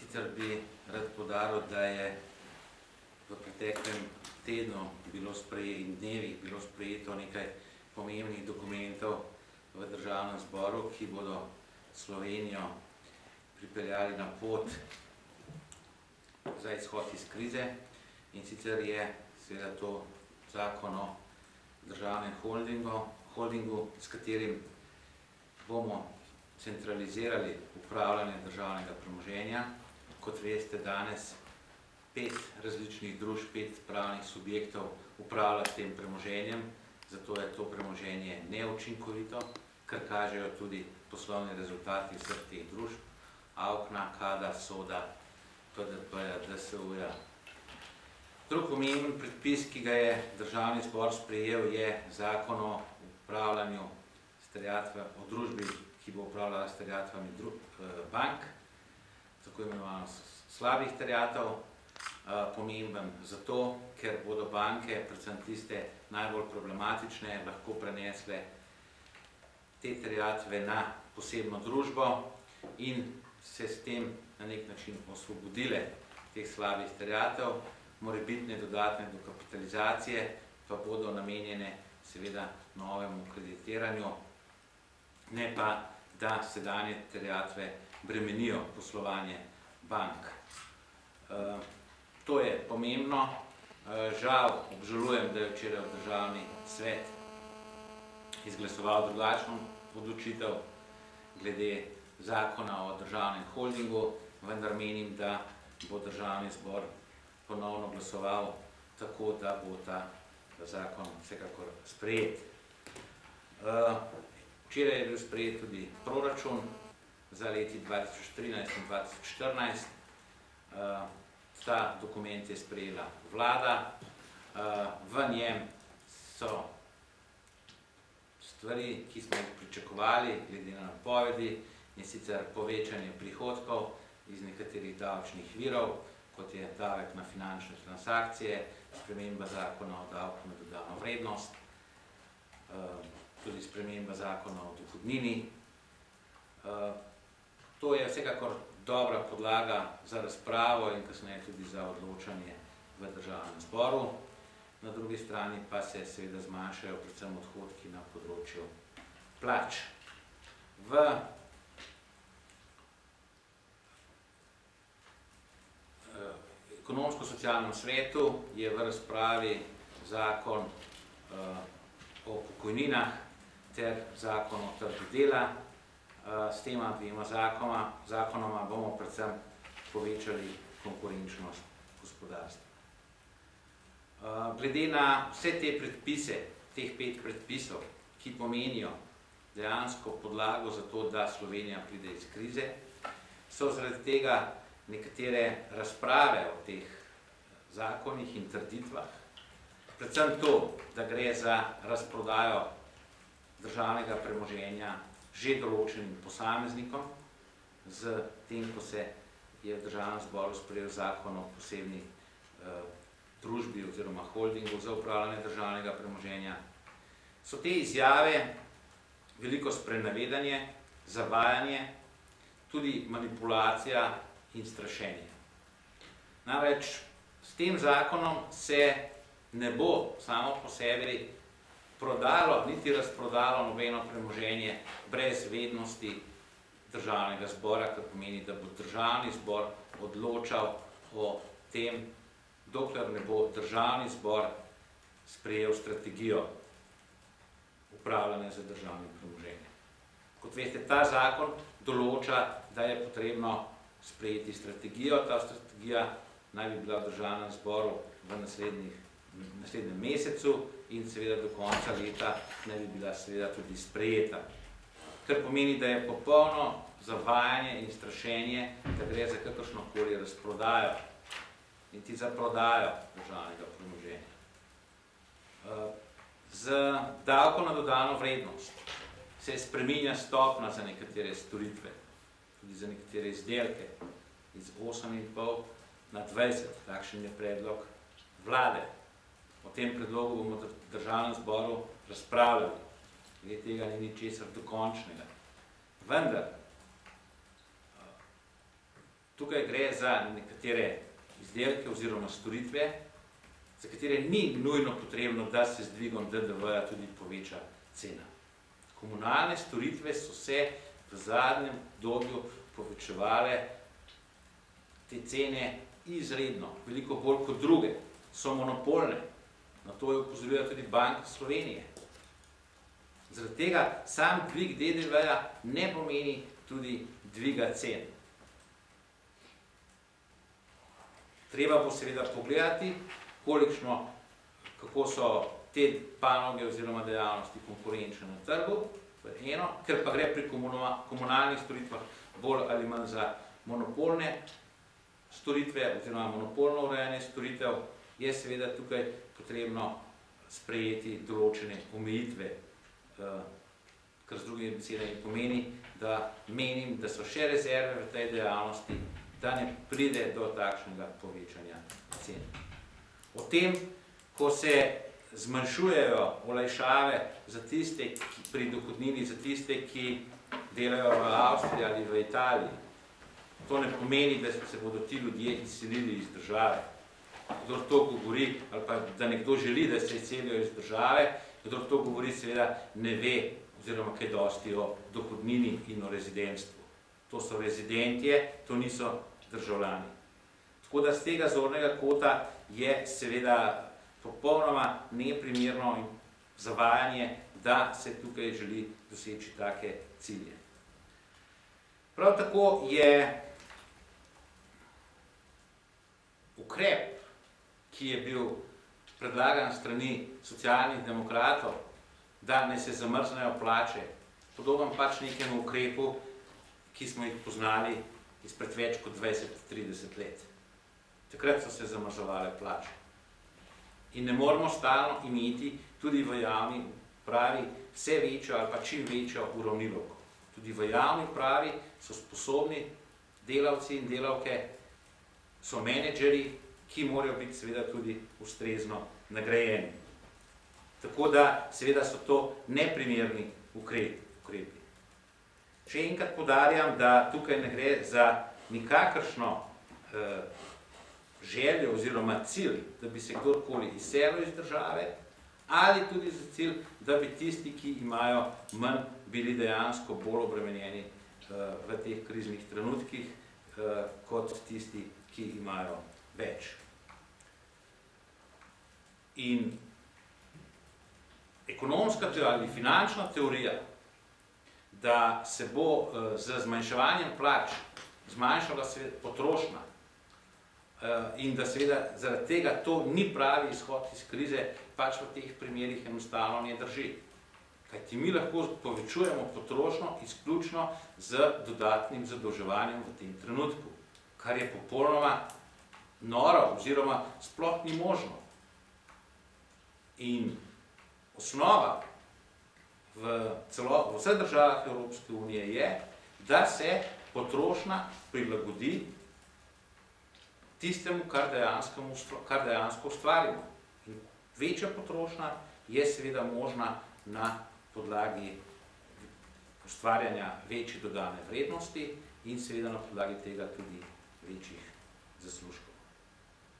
sicer bi rad poudaril, da je v preteklem tednu in dnevih bilo sprejeto nekaj pomembnih dokumentov v Državnem zboru, ki bodo Slovenijo pripeljali na pot za izhod iz krize, in sicer je seveda to zakon o državnem holdingu, s katerim bomo centralizirali upravljanje državnega premoženja. Kot veste, danes 5 različnih družb, 5 pravnih subjektov upravlja s tem premoženjem, zato je to premoženje neučinkovito, kar kažejo tudi poslovni rezultati vseh teh družb, Avkna, Kada, Soda, PDP-ja, DSU-ja. Drug pomemben predpis, ki ga je Državni zbor sprejel, je zakon o upravljanju o družbi, ki bo upravljala s terjatvami bank, tako imenovano slabih terjatev. Pomemben zato, ker bodo banke, predvsem tiste najbolj problematične, lahko prenesle te terjatve na posebno družbo in se s tem na nek način osvobodile teh slabih terjatev. Morebitne dodatne dokapitalizacije pa bodo namenjene seveda novemu kreditiranju, ne pa, da sedanje terjatve bremenijo poslovanje bank. To je pomembno. Žal obžalujem, da je včeraj Državni svet izglasoval drugačno odločitev glede zakona o državnem holdingu, vendar menim, da bo Državni zbor ponovno glasoval tako, da bo ta zakon vsekakor sprejet. Včeraj je bil sprejet tudi proračun za leti 2013 in 2014. Ta dokument je sprejela vlada. V njem so stvari, ki smo jih pričakovali, glede na napovedi, in sicer povečanje prihodkov iz nekaterih davčnih virov, kot je davek na finančne transakcije, sprememba zakona o davku na dodano vrednost, tudi sprememba zakona o dohodnini. To je vsekakor dobra podlaga za razpravo in kasneje tudi za odločanje v Državnem zboru. Na drugi strani pa se seveda zmanjšajo predvsem odhodki na področju plač. V Ekonomsko-socialnem svetu je v razpravi zakon o pokojninah ter zakon o trgu dela. S tema dvema zakonoma bomo predvsem povečali konkurenčnost gospodarstva. Glede na vse te predpise, teh 5 predpisov, ki pomenijo dejansko podlago za to, da Slovenija pride iz krize, so zaradi tega nekatere razprave o teh zakonih in trditvah, predvsem to, da gre za razprodajo državnega premoženja že določenim posameznikom, z tem, ko se je v Državnem zboru sprejel zakon o posebni družbi oziroma holdingu za upravljanje državnega premoženja, so te izjave veliko sprenevedanje, zavajanje, tudi manipulacija in strašenje. Namreč s tem zakonom se ne bo samo po sebi prodalo, niti razprodalo nobeno premoženje brez vednosti Državnega zbora, kar pomeni, da bo Državni zbor odločal o tem, dokler ne bo Državni zbor sprejel strategijo upravljanja z državnim premoženjem. Kot veste, ta zakon določa, da je potrebno sprejeti strategijo. Ta strategija naj bi bila v Državnem zboru v naslednjem mesecu in seveda do konca leta naj bi bila seveda tudi sprejeta. Kar pomeni, da je popolno zavajanje in strašenje, da gre za kakršnokoli razprodajo, niti za prodajo državnega premoženja. Z davkom na dodano vrednost se spreminja stopnja za nekatere storitve, tudi za nekatere izdelke, iz 8,5 na 20, takšen je predlog vlade. O tem predlogu bomo v Državnem zboru razpravljali, glede tega ni ničesar dokončnega. Vendar Tukaj gre za nekatere izdelke oziroma storitve, za katere ni nujno potrebno, da se z dvigom DDV-ja tudi poveča cena. Komunalne storitve so se v zadnjem obdobju povečevale te cene izredno, veliko bolj kot druge, so monopolne. Na to je opozorila tudi Banka Slovenije. Zaradi tega sam dvig DDV-ja ne pomeni tudi dviga cen. Treba bo seveda pogledati, kako so te panoge oziroma dejavnosti konkurenčne na trgu, ker pa gre pri komunalnih storitvah bolj ali manj za monopolne storitve oziroma monopolno urejanje storitev, je seveda tukaj potrebno sprejeti določene omejitve, kar z drugimi besedami pomeni, da menim, da so še rezerve v tej dejavnosti, da ne pride do takšnega povečanja cen. O tem, ko se zmanjšujejo olajšave za tiste, pri dohodnini za tiste, ki delajo v Avstriji ali v Italiji, to ne pomeni, da se bodo ti ljudje izselili iz države. Kdor to govori, ali pa da nekdo želi, da se izselijo iz države, kdor to govori, seveda ne ve, oziroma kaj dosti o dohodnini in o rezidentstvu. To so rezidentje, to niso državljani. Tako da z tega zornega kota je seveda popolnoma neprimerno in zavajanje, da se tukaj želi doseči take cilje. Prav tako je ukrep, ki je bil predlagan strani socialnih demokratov, da ne se zamrznejo plače, podoben pač nekemu ukrepu, ki smo jih poznali izpred več kot 20-30 let. Takrat so se zamrzovale plače. In ne moramo stalno imeti tudi v javni upravi vse večjo ali pa čim večjo uravnilovko. Tudi v javni upravi so sposobni delavci in delavke, so menedžeri, ki morajo biti seveda tudi ustrezno nagrajeni. Tako da seveda so to neprimerni ukrepi. Še enkrat poudarjam, da tukaj ne gre za nikakršno željo oziroma cilj, da bi se kdorkoli izselil iz države, ali tudi za cilj, da bi tisti, ki imajo manj, bili dejansko bolj obremenjeni v teh kriznih trenutkih, kot tisti, ki imajo več. In ekonomska ali finančna teorija, da se bo z zmanjševanjem plač zmanjšala potrošnja in da seveda zaradi tega to ni pravi izhod iz krize, pač v teh primerih enostavno ne drži. Kajti mi lahko povečujemo potrošnjo izključno z dodatnim zadolževanjem v tem trenutku, kar je popolnoma noro oziroma sploh ni možno. In osnova v vseh državah Evropske unije je, da se potrošnja prilagodi tistemu, kar dejansko ustvarimo. In večja potrošnja je seveda možna na podlagi ustvarjanja večje dodane vrednosti in seveda na podlagi tega tudi večjih zaslužkov.